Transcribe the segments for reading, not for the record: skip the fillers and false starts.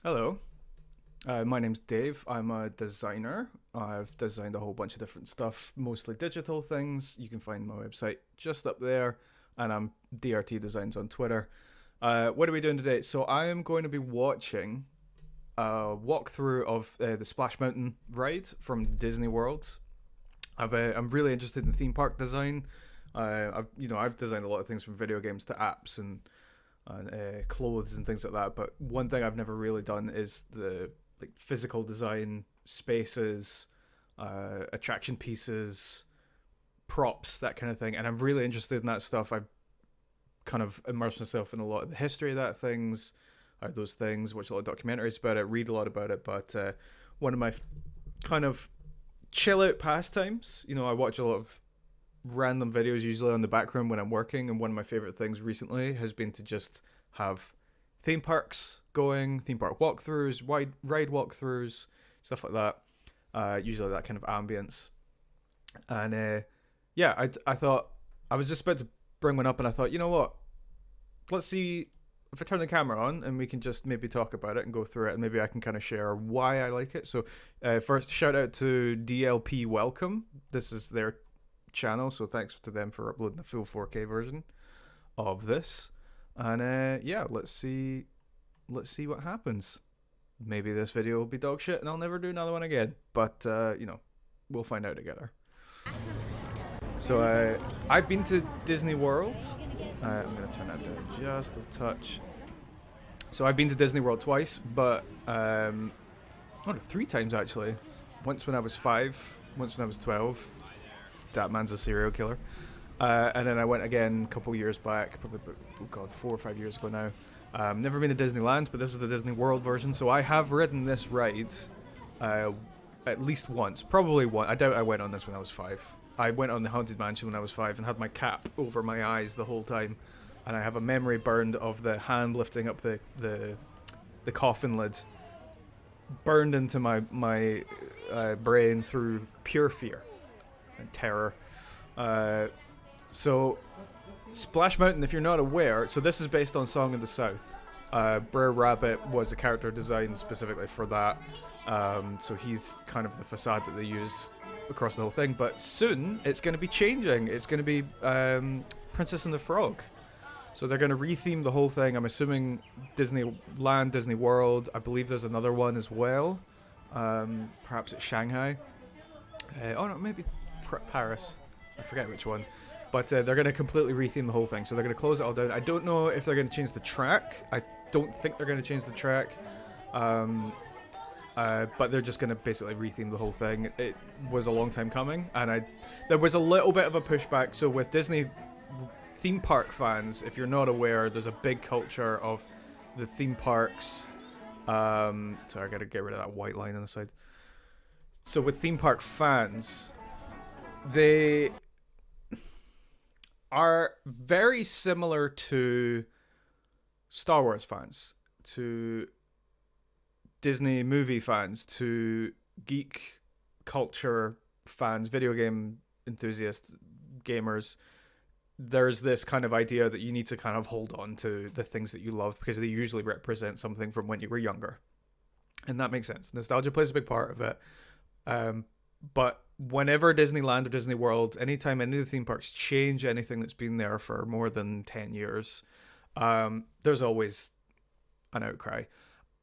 Hello, my name's Dave. I'm a designer. I've designed a whole bunch of different stuff, mostly digital things. You can find my website just up there, and I'm DRT Designs on Twitter. What are we doing today? So I am going to be watching a walkthrough of the Splash Mountain ride from Disney World. I'm really interested in theme park design. I've designed a lot of things from video games to apps and clothes and things like that. But one thing I've never really done is the like physical design, spaces, attraction pieces, props, that kind of thing. And I'm really interested in that stuff. I've kind of immersed myself in a lot of the history of those things, watch a lot of documentaries about it, read a lot about it. But one of my kind of chill out pastimes, I watch a lot of random videos usually on the background when I'm working, and one of my favorite things recently has been to just have theme parks going, theme park walkthroughs, ride walkthroughs, stuff like that. Usually that kind of ambience. And yeah, I thought I was just about to bring one up, and I thought, you know what? Let's see if I turn the camera on, and we can just maybe talk about it and go through it, and maybe I can kind of share why I like it. So, first, shout out to DLP Welcome. This is their channel, so thanks to them for uploading the full 4K version of this. And yeah, let's see what happens. Maybe this video will be dog shit and I'll never do another one again, but we'll find out together. So I've been to Disney World. I'm gonna turn that down just a touch. So I've been to Disney World twice, but three times actually. Once when I was 5, once when I was 12. That man's a serial killer. And then I went again a couple years back, probably, 4 or 5 years ago now. Never been to Disneyland, but this is the Disney World version, so I have ridden this ride at least once, probably one. I doubt I went on this when I was 5. I went on the Haunted Mansion when I was 5 and had my cap over my eyes the whole time, and I have a memory burned of the hand lifting up the coffin lid, burned into my brain through pure fear and terror. So Splash Mountain, if you're not aware, so this is based on Song of the South. Brer Rabbit was a character designed specifically for that. So he's kind of the facade that they use across the whole thing. But soon it's going to be changing. It's going to be Princess and the Frog. So they're going to retheme the whole thing. I'm assuming Disneyland, Disney World. I believe there's another one as well. Perhaps it's Shanghai. Maybe Paris. I forget which one. But they're going to completely retheme the whole thing. So they're going to close it all down. I don't know if they're going to change the track. I don't think they're going to change the track. But they're just going to basically retheme the whole thing. It was a long time coming. And there was a little bit of a pushback. So with Disney theme park fans, if you're not aware, there's a big culture of the theme parks. Sorry, I got to get rid of that white line on the side. So with theme park fans, they are very similar to Star Wars fans, to Disney movie fans, to geek culture fans, video game enthusiasts, gamers. There's this kind of idea that you need to kind of hold on to the things that you love because they usually represent something from when you were younger. And that makes sense. Nostalgia plays a big part of it. But whenever Disneyland or Disney World, anytime any of the theme parks change anything that's been there for more than 10 years, there's always an outcry.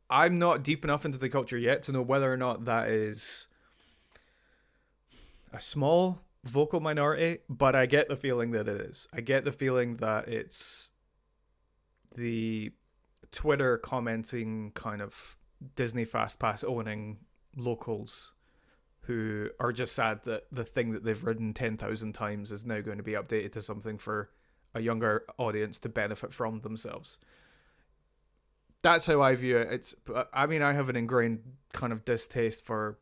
I'm not deep enough into the culture yet to know whether or not that is a small vocal minority, but I get the feeling that it is. I get the feeling that it's the Twitter commenting kind of Disney Fast Pass owning locals who are just sad that the thing that they've ridden 10,000 times is now going to be updated to something for a younger audience to benefit from themselves. That's how I view it. I have an ingrained kind of distaste for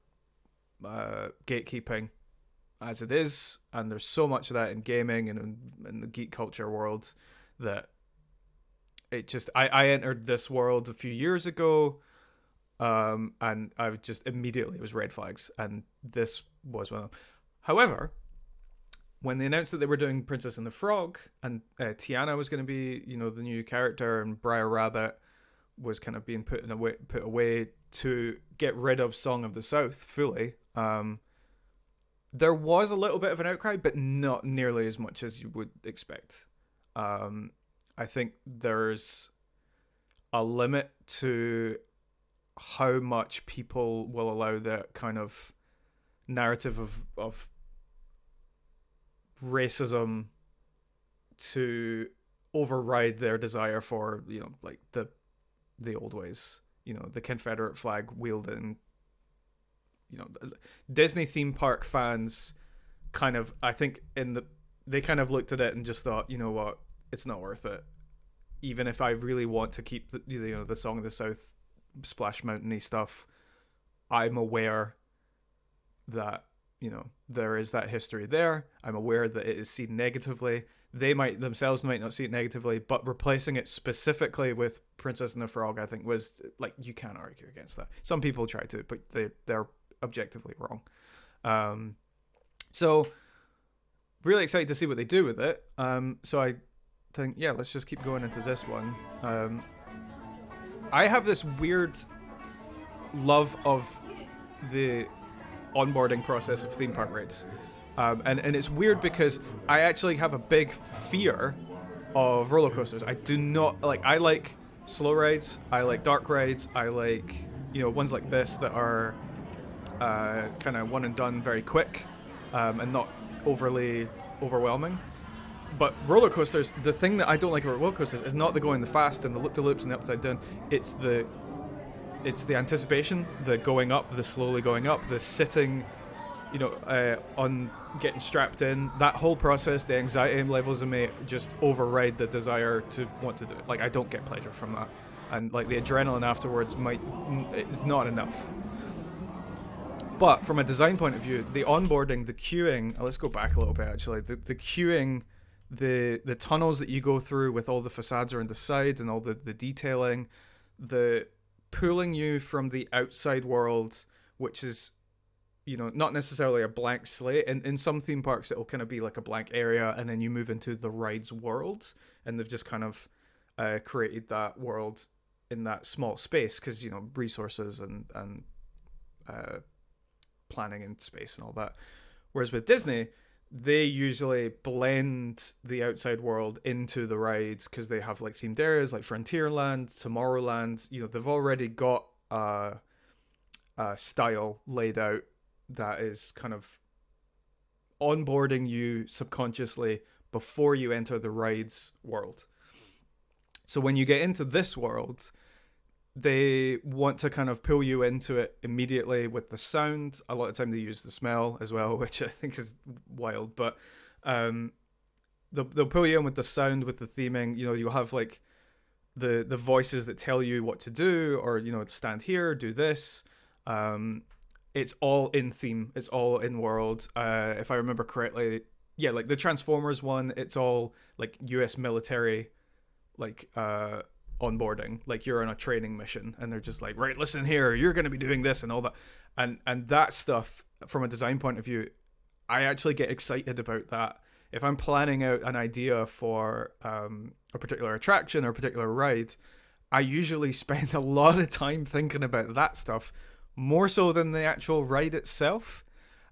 gatekeeping as it is, and there's so much of that in gaming and in the geek culture world that it just... I entered this world a few years ago, and I just immediately, it was red flags, and this was one of them. However, when they announced that they were doing Princess and the Frog, and Tiana was going to be, the new character, and Briar Rabbit was kind of being put away to get rid of Song of the South fully. There was a little bit of an outcry, but not nearly as much as you would expect. I think there's a limit to how much people will allow that kind of narrative of racism to override their desire for, like the old ways, the Confederate flag wielding, Disney theme park fans kind of, I think they kind of looked at it and just thought, you know what, it's not worth it. Even if I really want to keep the Song of the South Splash Mountain-y stuff, I'm aware that, there is that history there. I'm aware that it is seen negatively. They themselves might not see it negatively, but replacing it specifically with Princess and the Frog, I think, was like, you can't argue against that. Some people try to, but they're objectively wrong. So really excited to see what they do with it. So I think, yeah, let's just keep going into this one. I have this weird love of the onboarding process of theme park rides. And it's weird because I actually have a big fear of roller coasters. I do not I like slow rides, I like dark rides, I like, ones like this that are kind of one and done, very quick, and not overly overwhelming. But roller coasters, the thing that I don't like about roller coasters is not the going the fast and the loop-de-loops and the upside down. It's the anticipation, the going up, the slowly going up, the sitting, on getting strapped in. That whole process, the anxiety levels in me just override the desire to want to do it. Like, I don't get pleasure from that. And like the adrenaline afterwards is not enough. But from a design point of view, the onboarding, the queuing, let's go back a little bit actually. The queuing, the tunnels that you go through with all the facades around the side and all the detailing, the pulling you from the outside world, which is, not necessarily a blank slate. In some theme parks, it'll kind of be like a blank area, and then you move into the ride's world, and they've just kind of created that world in that small space because, resources and planning in space and all that. Whereas with Disney, they usually blend the outside world into the rides because they have like themed areas like Frontierland, Tomorrowland. They've already got a style laid out that is kind of onboarding you subconsciously before you enter the rides world. So when you get into this world, they want to kind of pull you into it immediately with the sound. A lot of time they use the smell as well, which I think is wild. But they'll pull you in with the sound, with the theming. You'll have like the voices that tell you what to do, or stand here, do this. It's all in theme. It's all in world. If I remember correctly, yeah, like the Transformers one, it's all like US military, like onboarding, like you're on a training mission and they're just like, right, listen here, you're going to be doing this and all that, and that stuff from a design point of view, I actually get excited about that. If I'm planning out an idea for a particular attraction or a particular ride, I usually spend a lot of time thinking about that stuff, more so than the actual ride itself.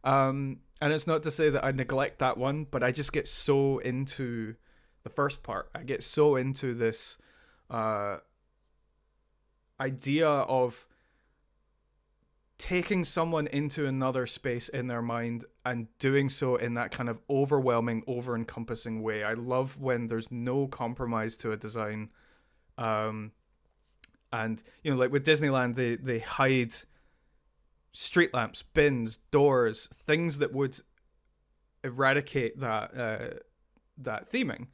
And it's not to say that I neglect that one, but I just get so into the first part. I get so into this idea of taking someone into another space in their mind and doing so in that kind of overwhelming, over-encompassing way. I love when there's no compromise to a design. And, like with Disneyland, they hide street lamps, bins, doors, things that would eradicate that theming.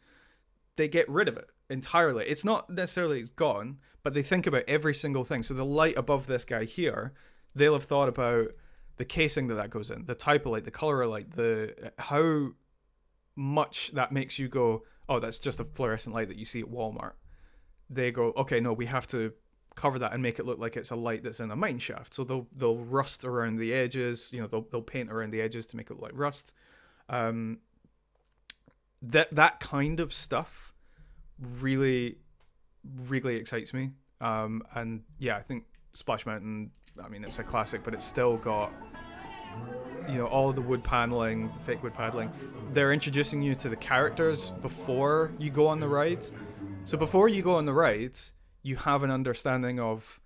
They get rid of it entirely. It's not necessarily it's gone, but they think about every single thing. So the light above this guy here, they'll have thought about the casing that goes in, the type of light, the color of light, the how much that makes you go, oh, that's just a fluorescent light that you see at Walmart. They go, okay, no, we have to cover that and make it look like it's a light that's in a mine shaft. So they'll rust around the edges, they'll paint around the edges to make it look like rust. That kind of stuff really, really excites me. And yeah, I think Splash Mountain, I mean, it's a classic, but it's still got, all the wood paneling, the fake wood paneling. They're introducing you to the characters before you go on the ride. So before you go on the ride, you have an understanding of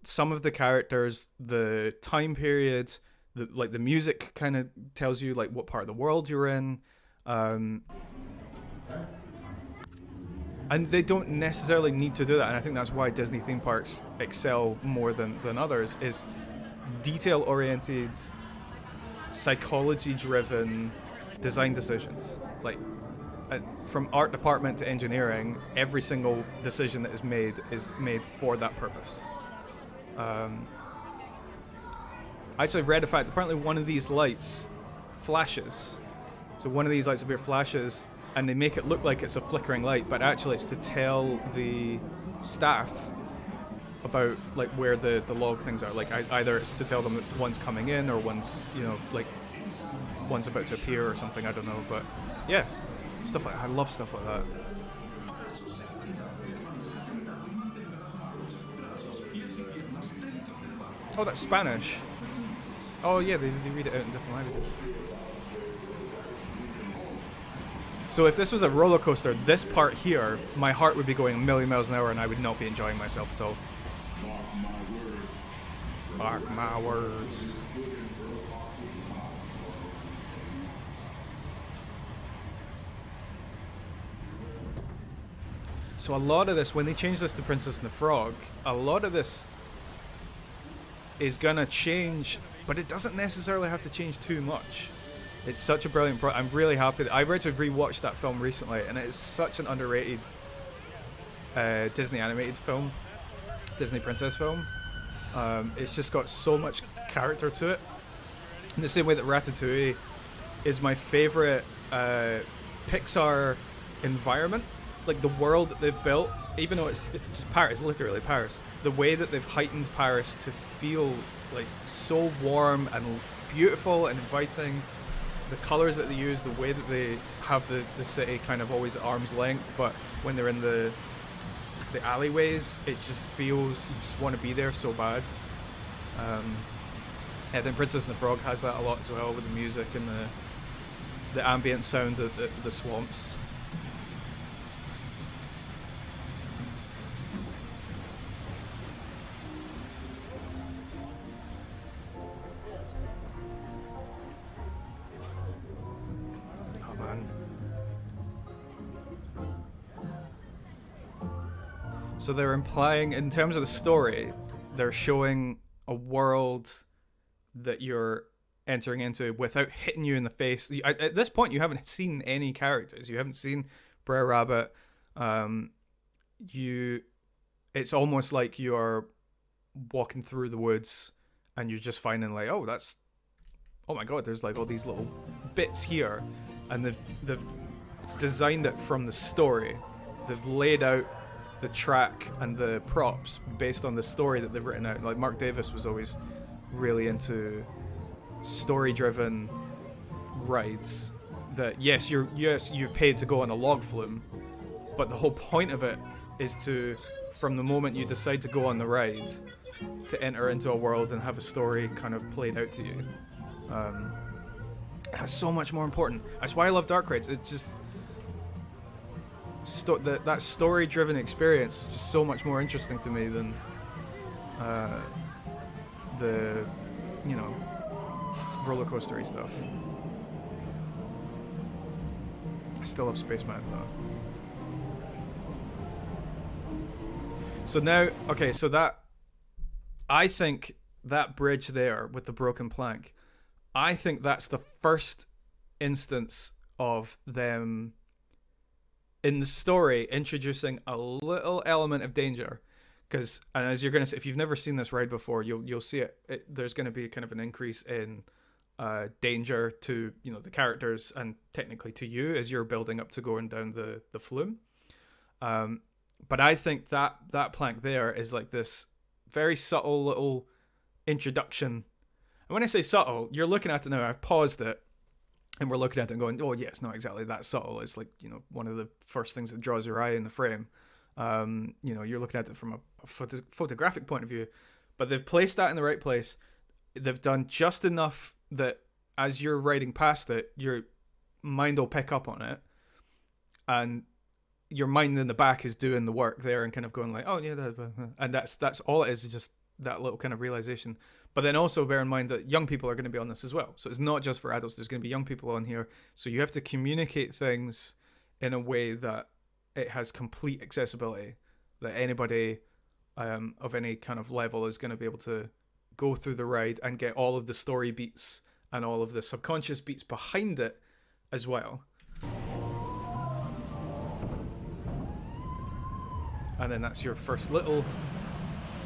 some of the characters, the time period, the music kind of tells you like what part of the world you're in. And they don't necessarily need to do that, and I think that's why Disney theme parks excel more than others, is detail-oriented, psychology-driven design decisions. Like, from art department to engineering, every single decision that is made for that purpose. I actually read a fact, apparently one of these lights flashes. So one of these lights up here flashes, and they make it look like it's a flickering light, but actually it's to tell the staff about like where the log things are. Like either it's to tell them that one's coming in or one's like one's about to appear or something. I don't know, but yeah, stuff like that. I love stuff like that. Oh, that's Spanish. Oh yeah, they read it out in different languages. So if this was a roller coaster, this part here, my heart would be going a million miles an hour and I would not be enjoying myself at all. Mark my words. So a lot of this, when they change this to Princess and the Frog, a lot of this is gonna change, but it doesn't necessarily have to change too much. It's such a brilliant project. I'm really happy. I've actually rewatched that film recently, and it is such an underrated Disney animated film, Disney princess film. It's just got so much character to it. In the same way that Ratatouille is my favorite Pixar environment. Like the world that they've built, even though it's just Paris, literally Paris. The way that they've heightened Paris to feel like so warm and beautiful and inviting. The colours that they use, the way that they have the city kind of always at arm's length, but when they're in the alleyways, it just feels you just want to be there so bad. I think Princess and the Frog has that a lot as well, with the music and the ambient sound of the swamps. So they're implying, in terms of the story, they're showing a world that you're entering into without hitting you in the face. At this point, you haven't seen any characters. You haven't seen Brer Rabbit. It's almost like you're walking through the woods and you're just finding like, oh my god, there's like all these little bits here, and they've designed it from the story. They've laid out the track and the props based on the story that they've written out. Like Mark Davis was always really into story-driven rides. That yes, you've paid to go on a log flume, but the whole point of it is to, from the moment you decide to go on the ride, to enter into a world and have a story kind of played out to you. That's so much more important. That's why I love dark rides. It's just that story-driven experience is just so much more interesting to me than the roller coastery stuff. I still love Space Mountain though. So now, okay, so that, I think that bridge there with the broken plank, I think that's the first instance of them in the story introducing a little element of danger. Because, and as you're going to see, if you've never seen this ride before, you'll see it. There's going to be kind of an increase in danger to the characters and technically to you as you're building up to going down the flume. But I think that plank there is like this very subtle little introduction. And when I say subtle, you're looking at it now. I've paused it, and we're looking at it and going, "Oh yeah, it's not exactly that subtle." It's like one of the first things that draws your eye in the frame. You're looking at it from a photographic point of view, but they've placed that in the right place. They've done just enough that as you're riding past it, your mind will pick up on it, and your mind in the back is doing the work there and kind of going like, oh yeah, and that's all it is just that little kind of realization. But then also bear in mind that young people are going to be on this as well. So it's not just for adults. There's going to be young people on here. So you have to communicate things in a way that it has complete accessibility, that anybody of any kind of level is going to be able to go through the ride and get all of the story beats and all of the subconscious beats behind it as well. And then that's your first little...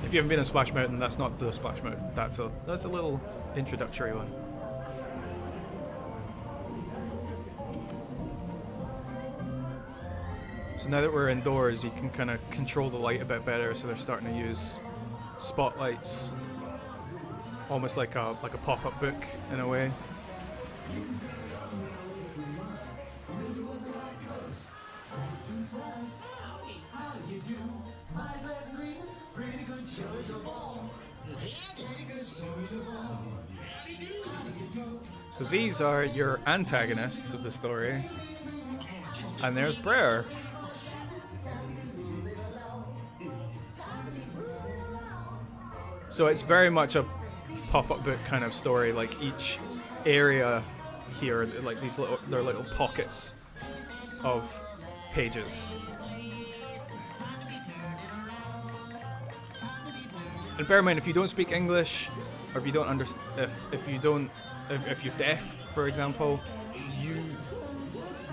If you haven't been on Splash Mountain, that's not the Splash Mountain. That's a little introductory one. So now that we're indoors, you can kind of control the light a bit better. So they're starting to use spotlights, almost like a pop-up book in a way. So these are your antagonists of the story. And there's Brer. So it's very much a pop-up book kind of story. Like each area here, like they're little pockets of pages. And bear in mind, if you don't speak English, or if you don't understand, if you're deaf, for example, you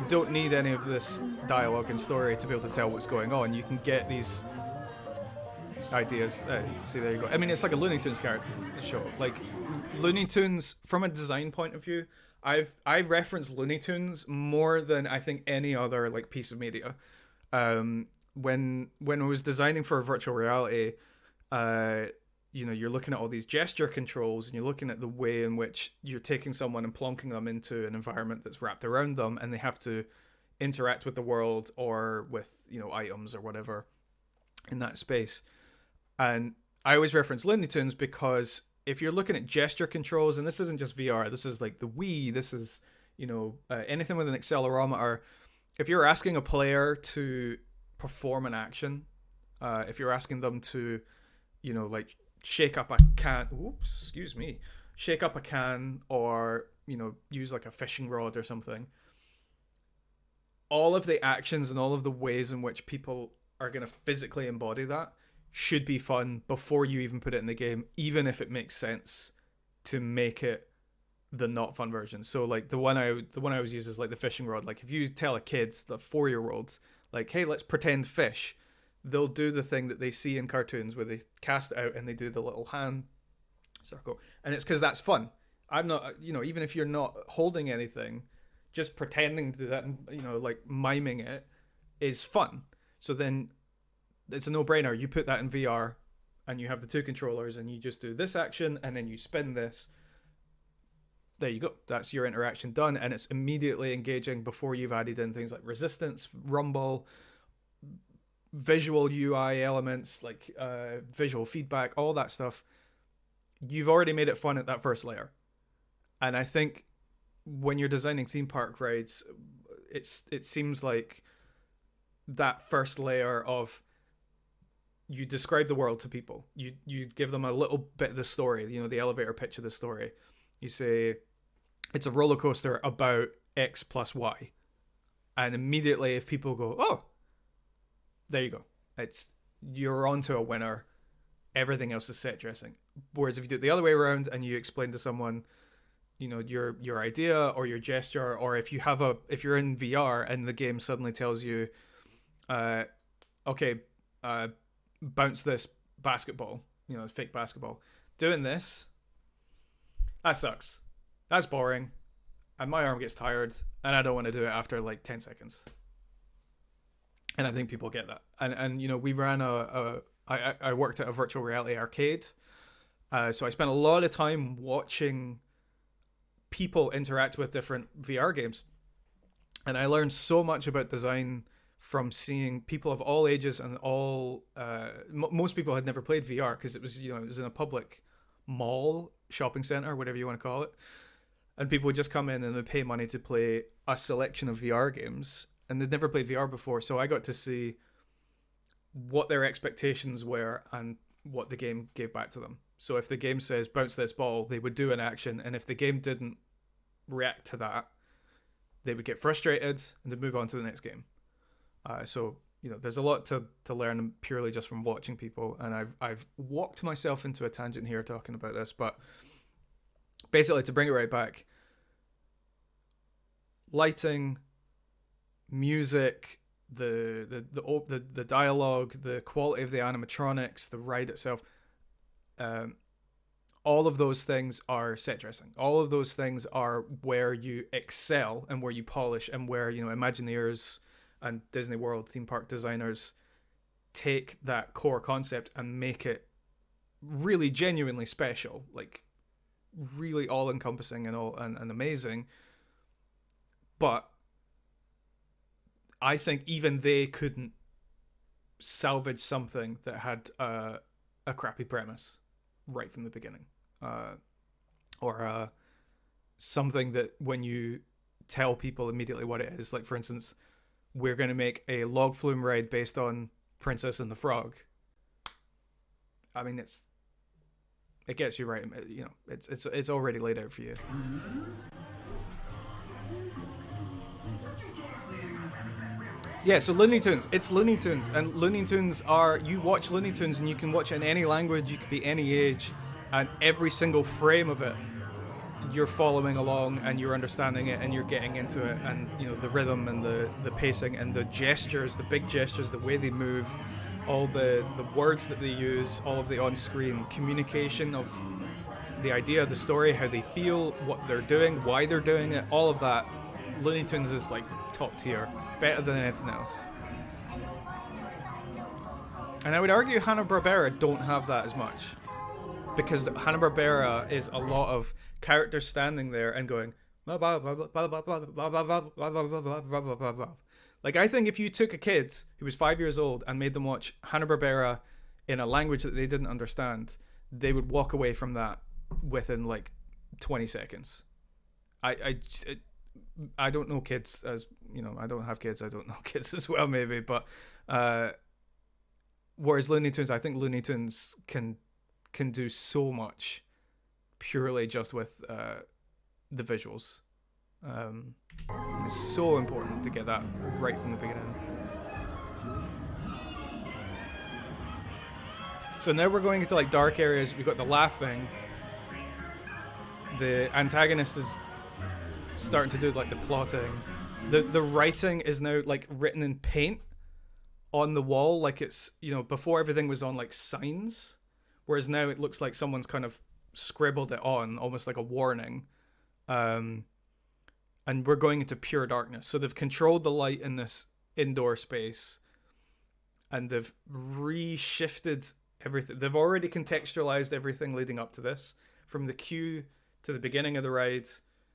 don't need any of this dialogue and story to be able to tell what's going on. You can get these ideas. See, there you go. I mean, it's like a Looney Tunes character show. Like Looney Tunes, from a design point of view, I reference Looney Tunes more than I think any other like piece of media. When I was designing for virtual reality, you're looking at all these gesture controls, and you're looking at the way in which you're taking someone and plonking them into an environment that's wrapped around them, and they have to interact with the world or with items or whatever in that space. And I always reference Looney Tunes because if you're looking at gesture controls, and this isn't just VR, this is like the Wii, this is anything with an accelerometer. If you're asking a player to perform an action, if you're asking them to like shake up a can, shake up a can, or use like a fishing rod or something, all of the actions and all of the ways in which people are going to physically embody that should be fun before you even put it in the game, even if it makes sense to make it the not fun version. So like the one I was using is like the fishing rod. Like if you tell a kid, the 4-year-olds, like, hey, let's pretend fish, they'll do the thing that they see in cartoons where they cast it out and they do the little hand circle. And it's because that's fun. I'm not, even if you're not holding anything, just pretending to do that and, like miming it is fun. So then it's a no-brainer. You put that in VR and you have the two controllers and you just do this action and then you spin this. There you go. That's your interaction done. And it's immediately engaging before you've added in things like resistance, rumble, visual UI elements, like visual feedback, all that stuff. You've already made it fun at that first layer. And I think when you're designing theme park rides, it seems like that first layer of you describe the world to people. You give them a little bit of the story, the elevator pitch of the story. You say, it's a roller coaster about X plus Y. And immediately if people go, oh, there you go. You're onto a winner. Everything else is set dressing. Whereas if you do it the other way around and you explain to someone, your idea or your gesture, or if you're in VR and the game suddenly tells you, okay, bounce this basketball, fake basketball. Doing this, that sucks. That's boring. And my arm gets tired and I don't want to do it after like 10 seconds. And I think people get that. And we ran I worked at a virtual reality arcade. So I spent a lot of time watching people interact with different VR games. And I learned so much about design from seeing people of all ages and all most people had never played VR because it was it was in a public mall, shopping center, whatever you want to call it, and people would just come in and they'd pay money to play a selection of VR games, and they'd never played VR before. So I got to see what their expectations were and what the game gave back to them. So if the game says bounce this ball, they would do an action, and if the game didn't react to that, they would get frustrated and they'd move on to the next game. So there's a lot to learn purely just from watching people, and I've walked myself into a tangent here talking about this, but basically to bring it right back, lighting, music, the dialogue, the quality of the animatronics, the ride itself, all of those things are set dressing. All of those things are where you excel and where you polish, and where Imagineers and Disney World theme park designers take that core concept and make it really genuinely special, like really all encompassing and amazing. But I think even they couldn't salvage something that had a crappy premise right from the beginning, or something that when you tell people immediately what it is, like for instance, we're going to make a log flume ride based on Princess and the Frog. I mean, it gets you right. It's already laid out for you. Yeah, so Looney Tunes. It's Looney Tunes, and Looney Tunes you watch Looney Tunes and you can watch it in any language, you could be any age, and every single frame of it, you're following along and you're understanding it and you're getting into it, and the rhythm and the pacing and the gestures, the big gestures, the way they move, all the words that they use, all of the on-screen communication of the idea, the story, how they feel, what they're doing, why they're doing it, all of that. Looney Tunes is like top tier, better than anything else. And I would argue Hanna-Barbera don't have that as much, because Hanna-Barbera is a lot of characters standing there and going like, I think if you took a kid who was 5 years old and made them watch Hanna-Barbera in a language that they didn't understand, they would walk away from that within like 20 seconds. I don't know kids, as I don't have kids, I don't know kids as well maybe, but whereas Looney Tunes, I think Looney Tunes can do so much purely just with the visuals. It's so important to get that right from the beginning. So now we're going into like dark areas. We've got the laughing. The antagonist is starting to do like the plotting. The writing is now like written in paint on the wall, like it's before everything was on like signs, whereas now it looks like someone's kind of scribbled it on, almost like a warning. And we're going into pure darkness. So they've controlled the light in this indoor space, and they've reshifted everything. They've already contextualized everything leading up to this, from the cue to the beginning of the ride.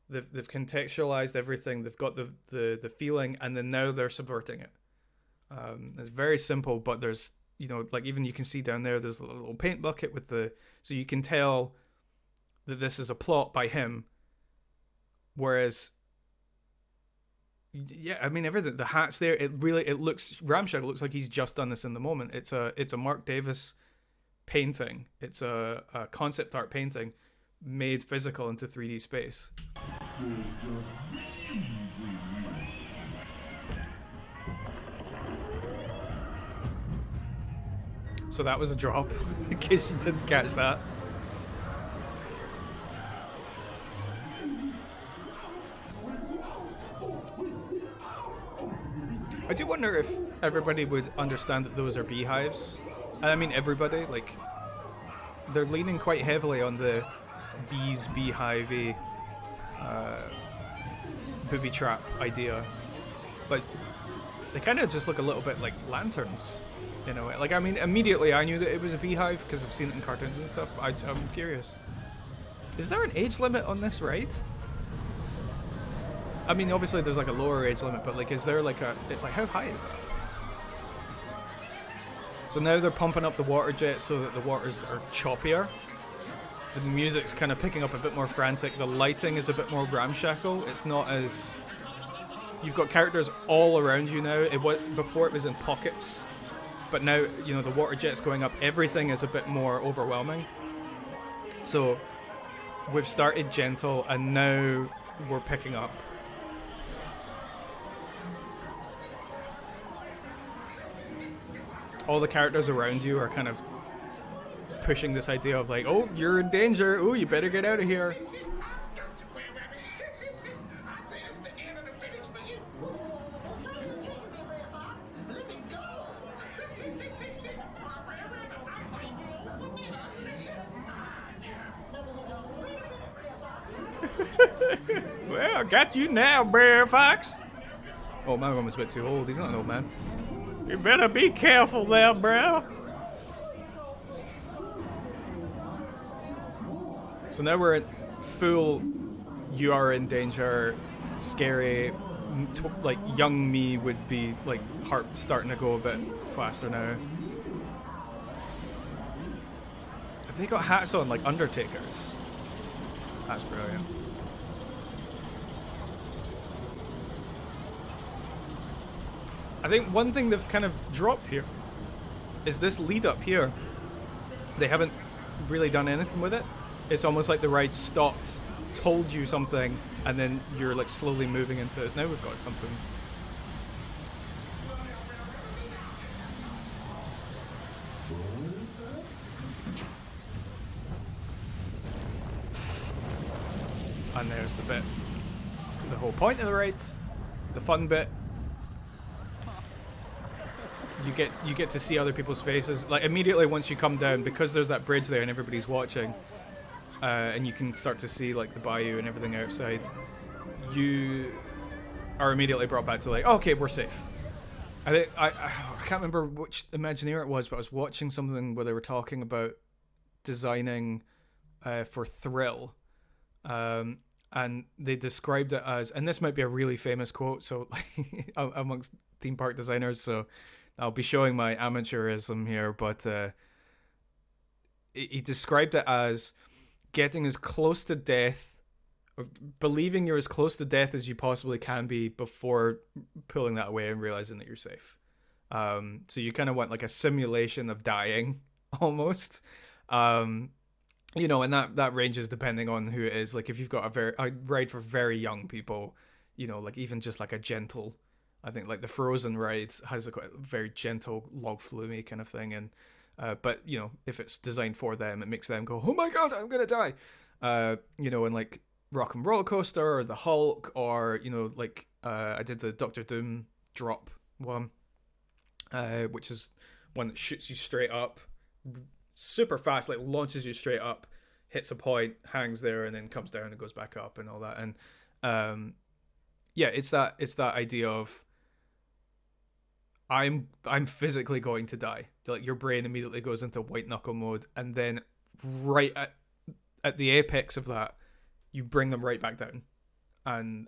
They've contextualized everything. They've got the feeling, and then now they're subverting it. It's very simple, but there's like even you can see down there, there's a little paint bucket with so you can tell that this is a plot by him. Whereas, yeah, I mean everything, the hats there, it looks, Ramshag looks like he's just done this in the moment. It's a Mark Davis painting. It's a concept art painting made physical into 3D space. So that was a drop, in case you didn't catch that. I do wonder if everybody would understand that those are beehives. And I mean everybody, like, they're leaning quite heavily on the bees, beehive-y, booby trap idea. But they kind of just look a little bit like lanterns, in a way. Like, I mean, immediately I knew that it was a beehive because I've seen it in cartoons and stuff, but I'm curious. Is there an age limit on this ride? I mean, obviously there's like a lower age limit, but like, is there like how high is that? So now they're pumping up the water jet so that the waters are choppier. The music's kind of picking up a bit more frantic. The lighting is a bit more ramshackle. It's not as... You've got characters all around you now. Before it was in pockets. But now, you know, the water jet's going up. Everything is a bit more overwhelming. So we've started gentle and now we're picking up. All the characters around you are kind of pushing this idea of like, oh, you're in danger. Oh, you better get out of here. Well, I got you now, Bear Fox. Oh, my one was a bit too old. He's not an old man. You better be careful there, bro. So now we're at full, you are in danger, scary, like young me would be like heart starting to go a bit faster now. Have they got hats on like Undertakers? That's brilliant. I think one thing they've kind of dropped here is this lead up here. They haven't really done anything with it. It's almost like the ride stopped, told you something, and then you're like slowly moving into it. Now we've got something. And there's the bit, the whole point of the ride, the fun bit. You get to see other people's faces. Like immediately once you come down, because there's that bridge there and everybody's watching, and you can start to see like the bayou and everything outside, you are immediately brought back to like, oh, okay, we're safe. I can't remember which Imagineer it was, but I was watching something where they were talking about designing for Thrill, and they described it as, and this might be a really famous quote, so like amongst theme park designers, so I'll be showing my amateurism here, but he described it as getting as close to death, or believing you're as close to death as you possibly can be before pulling that away and realizing that you're safe. So you kind of want like a simulation of dying, almost. You know, and that ranges depending on who it is. Like if you've got a ride for very young people, you know, like even just like a gentle, I think like the Frozen ride has a quite very gentle log flume kind of thing, and but you know if it's designed for them, it makes them go, oh my god, I'm gonna die. You know, and like Rock and Roller Coaster or the Hulk, or you know like I did the Doctor Doom drop one, which is one that shoots you straight up, super fast, like launches you straight up, hits a point, hangs there, and then comes down and goes back up and all that. And yeah, it's that idea of I'm physically going to die. Like your brain immediately goes into white knuckle mode, and then right at the apex of that, you bring them right back down. And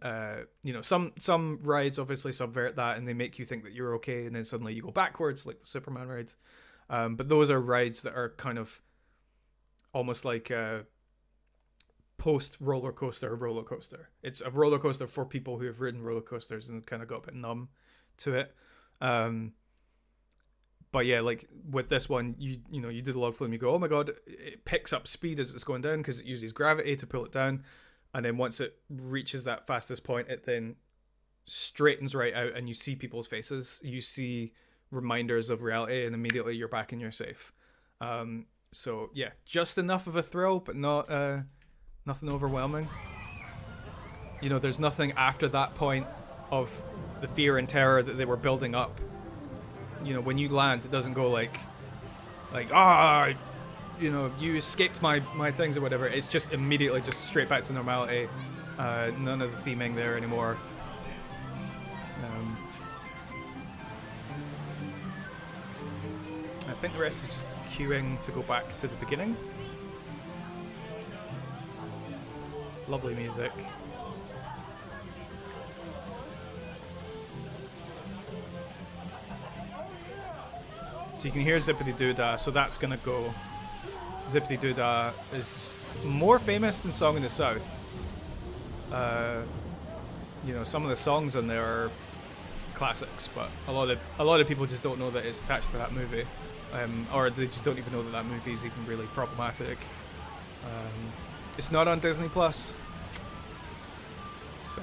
you know, some rides obviously subvert that, and they make you think that you're okay, and then suddenly you go backwards, like the Superman rides. But those are rides that are kind of almost like a post roller coaster. It's a roller coaster for people who have ridden roller coasters and kind of got a bit numb to it. But yeah, like with this one, you know, you do the log flume, you go, oh my god, it picks up speed as it's going down because it uses gravity to pull it down, and then once it reaches that fastest point, it then straightens right out, and you see people's faces, you see reminders of reality, and immediately you're back and you're safe. So yeah, just enough of a thrill, but not nothing overwhelming. You know, there's nothing after that point of the fear and terror that they were building up. You know, when you land, it doesn't go like you know, you escaped my things or whatever. It's just immediately just straight back to normality. None of the theming there anymore. I think the rest is just queuing to go back to the beginning. Lovely music. So you can hear Zippity Doo Dah, so that's gonna go. Zippity Doo Dah is more famous than Song in the South. You know, some of the songs on there are classics, but a lot of people just don't know that it's attached to that movie, or they just don't even know that that movie is even really problematic. It's not on Disney Plus, so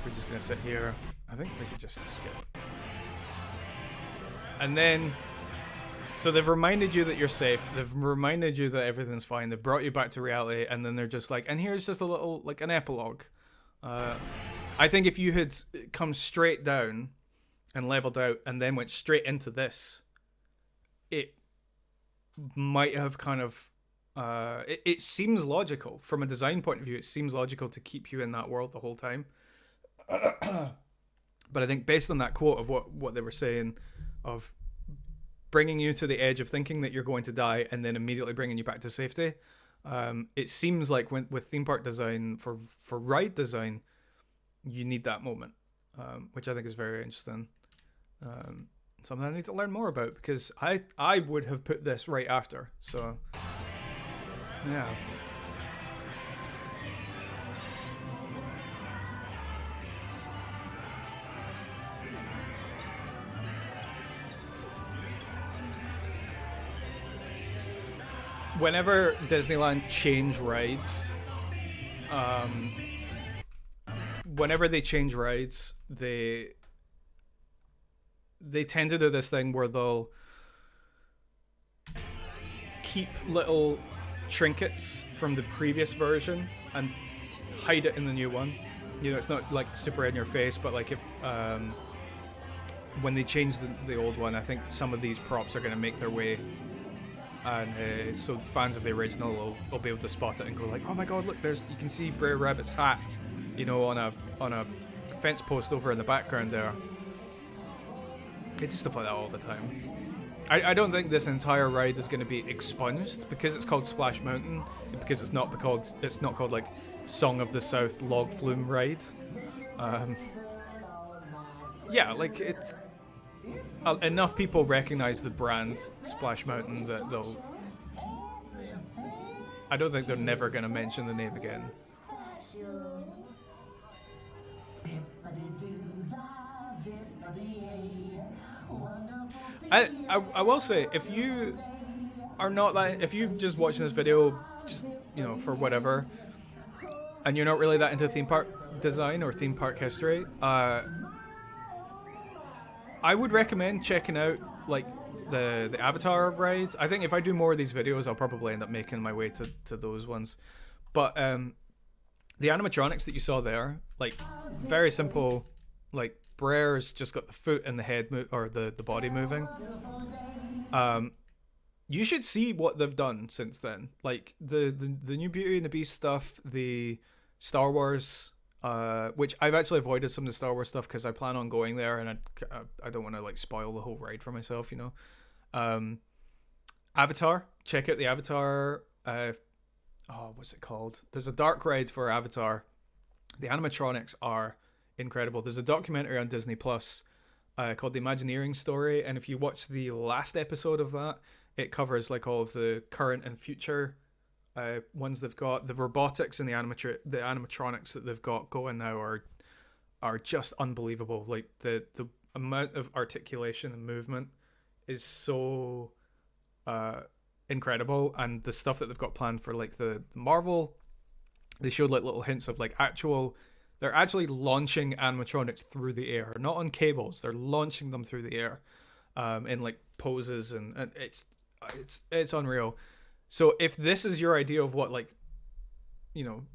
we're just gonna sit here. I think we could just skip. And then, so they've reminded you that you're safe. They've reminded you that everything's fine. They've brought you back to reality, and then they're just like, and here's just a little, like, an epilogue. I think if you had come straight down and leveled out and then went straight into this, it might have kind of, it seems logical. From a design point of view, it seems logical to keep you in that world the whole time. But I think based on that quote of what they were saying, of bringing you to the edge of thinking that you're going to die and then immediately bringing you back to safety, it seems like with theme park design, for ride design, you need that moment, which I think is very interesting. Something I need to learn more about, because I would have put this right after. So yeah. Whenever Disneyland change rides, they tend to do this thing where they'll keep little trinkets from the previous version and hide it in the new one. You know, it's not like super in your face, but like if when they change the old one, I think some of these props are going to make their way. And so fans of the original will be able to spot it and go like, oh my god, look, you can see Brer Rabbit's hat, you know, on a fence post over in the background there. They do stuff like that all the time. I don't think this entire ride is going to be expunged because it's called Splash Mountain, because it's not called like Song of the South Log Flume Ride. Yeah, like it's. Enough people recognize the brand Splash Mountain that I don't think they're never going to mention the name again. I will say, if you are not like, if you're just watching this video, just, you know, for whatever, and you're not really that into theme park design or theme park history, I would recommend checking out like the Avatar rides. I think if I do more of these videos, I'll probably end up making my way to those ones. But the animatronics that you saw there, like, very simple. Like, Brer's just got the foot and the head or the body moving. You should see what they've done since then. Like the new Beauty and the Beast stuff, the Star Wars. Which I've actually avoided some of the Star Wars stuff because I plan on going there, and I don't want to like spoil the whole ride for myself, you know. Avatar, check out the Avatar. What's it called? There's a dark ride for Avatar. The animatronics are incredible. There's a documentary on Disney Plus called The Imagineering Story, and if you watch the last episode of that, it covers like all of the current and future ones they've got. The robotics and the animatronics that they've got going now are just unbelievable. Like the amount of articulation and movement is so incredible, and the stuff that they've got planned for like the Marvel, they showed like little hints of like they're actually launching animatronics through the air, not on cables. They're launching them through the air in like poses, and it's unreal. So if this is your idea of what, like, you know,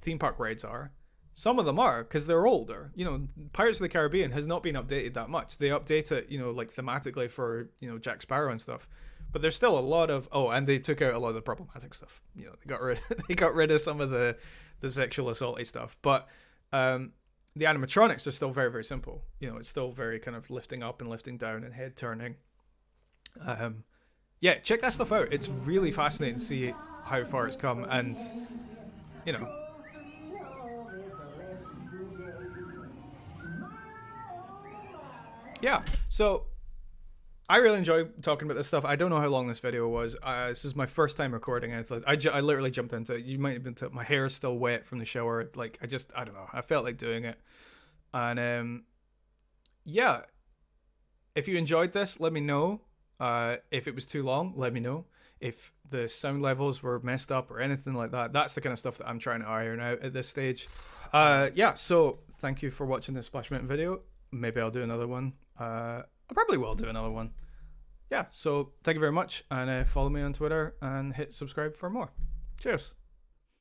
theme park rides are, some of them are, because they're older. You know, Pirates of the Caribbean has not been updated that much. They update it, you know, like thematically for, you know, Jack Sparrow and stuff. But there's still a lot of, and they took out a lot of the problematic stuff. You know, they got rid of some of the sexual assaulty stuff. But the animatronics are still very, very simple. You know, it's still very kind of lifting up and lifting down and head turning. Yeah, check that stuff out. It's really fascinating to see how far it's come, and, you know. Yeah, so I really enjoy talking about this stuff. I don't know how long this video was. This is my first time recording it. I literally jumped into it. You might have been. My hair is still wet from the shower. Like I don't know. I felt like doing it, and yeah. If you enjoyed this, let me know. If it was too long, let me know. If the sound levels were messed up or anything like that, that's the kind of stuff that I'm trying to iron out at this stage. Yeah. So thank you for watching this Splash Mountain video. Maybe I'll do another one. I probably will do another one. Yeah, so thank you very much, and follow me on Twitter and hit subscribe for more. Cheers.